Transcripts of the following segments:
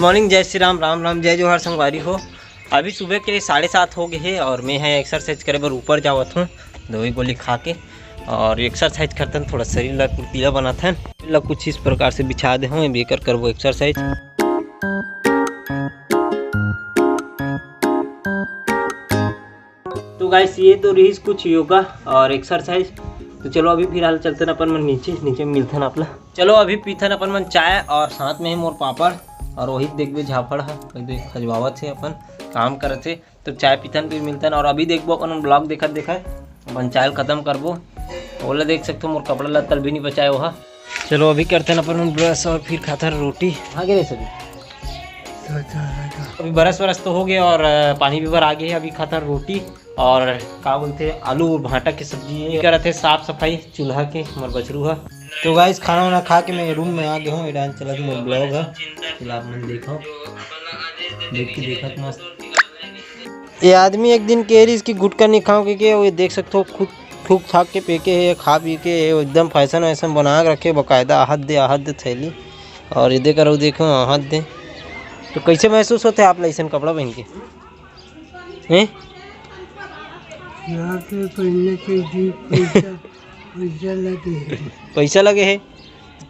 Morning, जय श्री राम, राम राम, जय जोहार संगवारी हो। अभी सुबह के 7:30 हो गए है और मैं है एक्सरसाइज करे बर ऊपर जावत हूँ दवाई गोली खा के। और एक्सरसाइज करते हैं, थोड़ा शरीर ला फुर्तीला बनाते हैं। कुछ इस प्रकार से बिछा दे हूँ बेकर करबो एक्सरसाइज। तो गाइस ये तो रही कुछ योगा और एक्सरसाइज। तो चलो अभी फिलहाल चलते हैं अपन मन नीचे मिलते हैं अपना। चलो अभी पीथन अपन मन चाय और साथ में है मोर पापड़ और वही देखबे झापड़ है खजवावत है अपन काम करते। तो चाय पीथन फिर मिलते हैं और अभी देखबो अपन ब्लॉग देखत अपन चाय खत्म करबो। ओला देख सकते हो मोर कपड़ा लत्तल भी नहीं बचाए वहाँ। चलो अभी करते हैं अपन ब्रश और फिर खाता रोटी। आगे रहे सभी अभी बरस तो हो गया और पानी भी भर आ गया है। अभी खाता रोटी और क्या बोलते आलू और भाटा की सब्जी कर रहे थे, साफ सफाई चूल्हा के हमारे बछरू है। तो गाइस खाना वाना खा के मैं रूम में आ गया हूँ। डांस चला मेरा ब्लॉग है, चलो आप मैंने देखो देखत मस्त। ये आदमी एक दिन कह रही इसकी गुटका नहीं खाओ के वो देख सकते हो खुद ठूक ठाक के पेके है, खा पी के एकदम फैशन वैसन बना के रखे बाकायदा। आहत दे थैली और ये करो देखो आहत दे। तो कैसे महसूस होते है आप ऐसा कपड़ा पहन के हैं? यहाँ पे पहनने के पैसा लगे है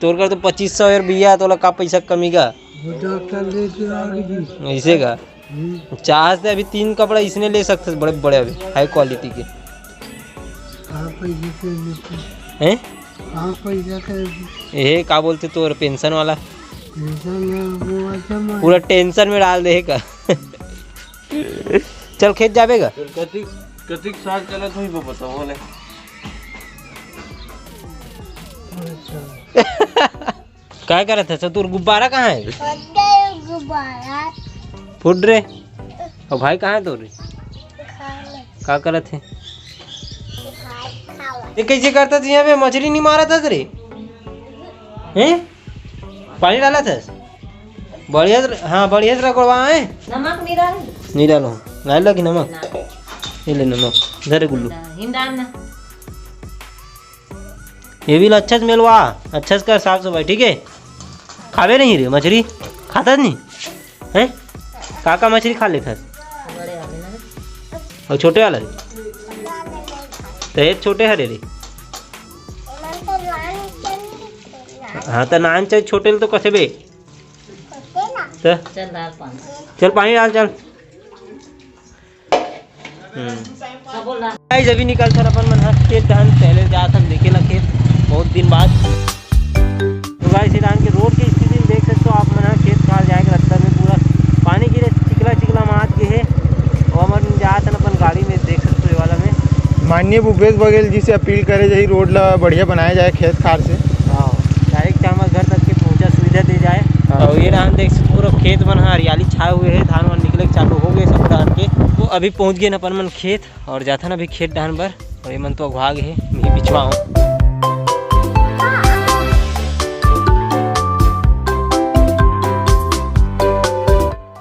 तोर का तो 2500 और बिया तो का पैसा कमीगा ऐसे का चाह से। अभी 3 कपड़ा इसने ले सकते बड़े बड़े अभी हाई क्वालिटी के हैं। ये का बोलते तो पेंशन वाला पूरा टेंशन में डाल दे का। चल खेत जाएगा कतिक साल चला तो ही बता बोले क्या कर रहा था तू? गुब्बारा कहाँ है? फुट रे। और भाई कहाँ है तो रे? क्या कर रहे थे? ये कैसे करता था? यहाँ पे मछली नहीं मारा था रे? हैं? पानी डाला था बढ़िया। हाँ बढ़िया से रगड़वा है। नमक नहीं डालो नहीं लगी नमक। ये ले नमक धरे गुल्लू। ये भी अच्छा से मिलवा, अच्छा से कर साफ सफाई ठीक है। खावे नहीं रे मछली खाता नहीं है? काका मछली खा लेता और छोटे वाला रे तो ये छोटे हरे रे। हाँ तो नान चाहिए छोटे तो कैसे बे? चल पानी डाल चल। अभी निकल सर अपन मन खेत धान पहले जा था देखे ला खेत बहुत दिन बाद। तो गाइस धान के रोड की स्थिति देख सकते हो आप मन खेत खाल जाएगा रास्ता में पूरा पानी गिरे चिकला मात के है और हमन जात अपन गाड़ी में देख सकते हो वाला में। माननीय भूपेश बघेल जी से अपील करे जाए रोड ला बढ़िया बनाया जाए खेत खार से। हाँ डायरेक्ट हमारे घर तक के पहुँचा सुविधा दी जाए। और ये धान देख पूरा खेत मन हरियाली छाए हुए है, धान वन निकले चालू हो गए सब धान के। तो अभी पहुंच गए अपन मन खेत और जाता ना अभी खेत डान पर और ये मन तो भाग है मैं पिछवाऊँ।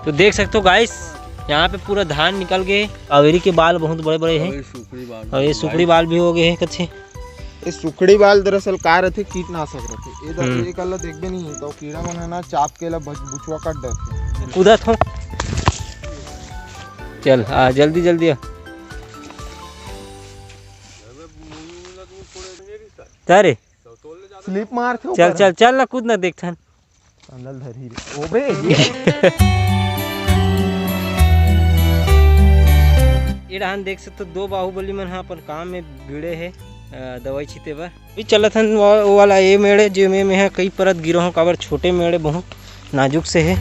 तो देख सकते हो गाइस यहाँ पे पूरा धान निकल गए। कावेरी के बाल बहुत बड़े बड़े हैं और ये सुकड़ी बाल भी हो गए हैं कच्चे। ये सुकड़ी बाल दरअसल का रहते कीटनाशक रहते। ये कल देखबे नहीं तो कीड़ा मन है ना चाप के ला बुचवा काट देते कूदत हो। चल आ जल्दी आ तारे स्लिप मार थे। चल ना कूद ना देखथन अंदर धरी रे ओबे। ये धान देख सकते 2 बाहुबली मन हाँ अपन काम में भिड़े है दवाई छीते बर भी चलत हन। वो वाला ये मेड़े जो में है कई परत गिरो हूँ काबर छोटे मेड़े बहुत नाजुक से है।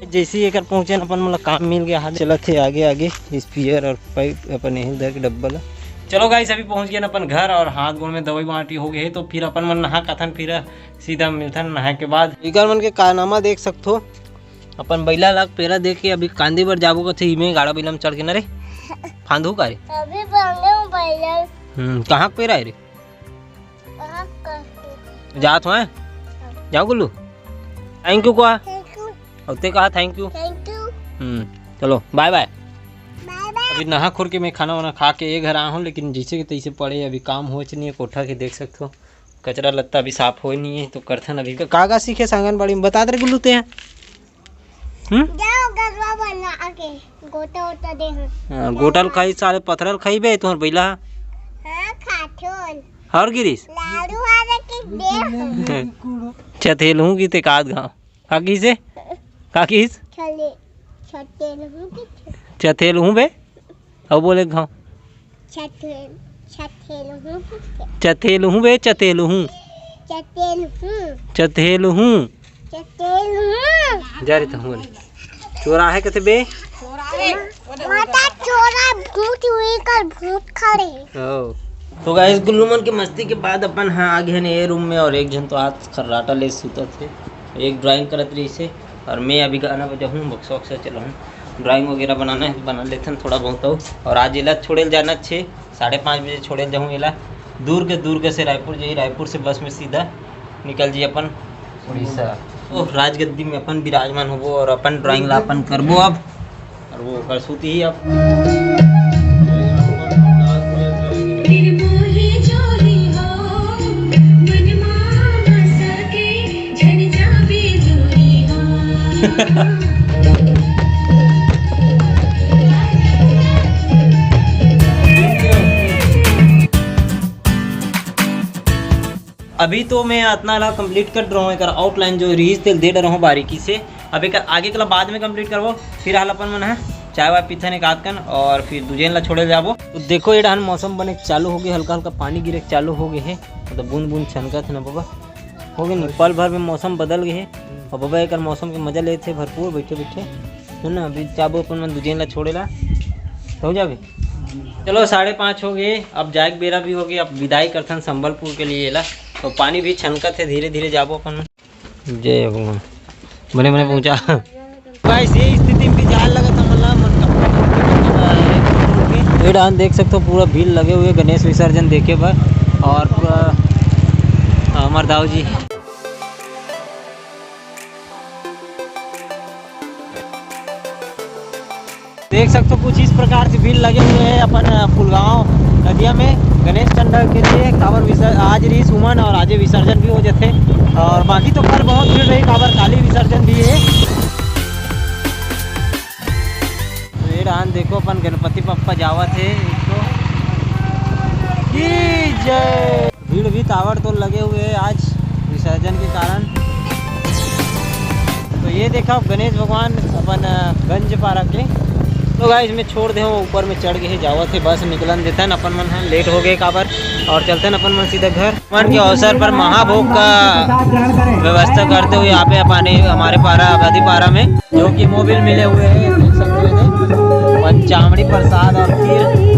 जैसे ही एक पहुँचे अपन मतलब काम मिल गया हाथ चलत थे आगे स्पीयर और पाइप अपन यहीं दर के डब्बा ला। चलो गाइस अभी पहुंच गए अपन घर और हाथ गोड़ में दवाई बांटी हो गई है। तो फिर अपन मन नहा कथन फिर सीधा मिलथन नहा के बाद। इकर मन के कारनामा देख सकते हो अपन बैला लाग पेरा देख के अभी कांदी बर जाबो कथे इमे गाड़ा बैला में चढ़ के न रे फांदू का रे अभी बांधे हूं बैला। कहां पेरा है रे? जात हो जाओ गुल्लू। थैंक यू कहा और ते कहा थैंक यू। चलो बाय बाय। अभी नहा खोर के मैं खाना वाना खा के ये घर आया हूँ, लेकिन जैसे कि तैसे पड़े अभी काम हो नहीं है कोठा के, देख सकते हो कचरा लत्ता अभी साफ हो नहीं है तो करथन अभी कागा सीखे आंगनबाड़ी में बता दे गुल्लू ते हैं। जाओ गरबा बना के गोटा ओटा दे हम। गोटल खाई साले पथरल खाई बे तुम्हार बैला हां खाठोल हर गिरीश लाडू वाला के दे चथेलू की ते काद गाँव काकी से काकीस चले छटे लहू के चथेलू बे अब बोले गाँव छटे छटे लहू के चथेलू बे चथेलू छटे लहू चथेलू छटे लहू जा रही था बोले चोरा है कहते बे माता चोरा भूत हुई कर भूत खड़े। ओ तो गाइस गुल्लूमन की मस्ती के बाद अपन हाँ आ गए ने रूम में, और एक जन तो आज खर्राटा ले सुता थे, एक ड्राइंग करत रही से, और मैं अभी गाना बजा हूँ बक्सा वक्सा चला हूँ, ड्राइंग वगैरह बनाना है बना लेते हैं थोड़ा बहुत हो। और आज इला छोड़े जाना 6-5:30 बजे छोड़े जाऊँ इला दूर के से रायपुर जाइए, रायपुर से बस में सीधा निकल जाइए अपन उड़ीसा। तो राजगद्दी में अपन विराजमान होबो और अपन ड्राइंग ला अपन करबो अब, और वो करसूती ही अब अभी तो मैं इतना ला कंप्लीट कर रहा हूँ, एक आउटलाइन जो रीज तेल दे रहा हूँ बारीकी से। अब एक आगे के बाद में कंप्लीट करबो, फिर हाल अपन मन है चाय वाय पीथन एक आध कन, और फिर दूजे ला छोड़े जाबो। तो देखो ये मौसम बने चालू हो गया, हल्का हल्का पानी गिरे चालू हो गए है, मतलब बूंद बूंद छनका थे ना बाबा हो गए नहीं, पल भर में मौसम बदल गए है। और बाबा एक मौसम के मजा लेते थे भरपूर बैठे बैठे है ना। अभी चाबो अपन मन दूजे ला छोड़े ला हो जाबे। चलो 5:30 हो गए, अब जाए बेरा भी हो गया, अब विदाई करथन संबलपुर के लिए ला। तो पानी भी छनकत है, धीरे धीरे जाबो अपन। जय भगवान बने बने पहुँचा गाइस, ये स्थिति में जाल लगा था मतलब मन का ये डांस देख सकते हो, पूरा भीड़ लगे हुए गणेश विसर्जन देखे पर, और पूरा अमर दाऊ जी देख सकते हो कुछ इस प्रकार से भीड़ लगे हुए हैं अपन फुलगांव नदिया में गणेश टंडन के लिए कांवर विसर्जन। आज री सुमन और आज विसर्जन भी हो जाते, और बाकी तो कल बहुत भीड़ रही, कांवर काली विसर्जन भी है। तो ये डांस देखो अपन गणपति पप्पा जावा थे तो जय। भीड़ भी तावर तो लगे हुए हैं आज विसर्जन के कारण। तो ये देखा गणेश भगवान अपन गंज पारा के। तो गाइस मैं छोड़ दे ऊपर में चढ़ गए जावा थे, बस निकलन देता है अपन मन है, लेट हो गए काबर, और चलते हैं अपन मन सीधा घर। मन के अवसर पर महाभोग का व्यवस्था करते हुए यहाँ पे अपने हमारे पारा आबादी पारा में जो कि मोबिल मिले हुए हैं, देख सकते हैं पंचामृत प्रसाद और खीर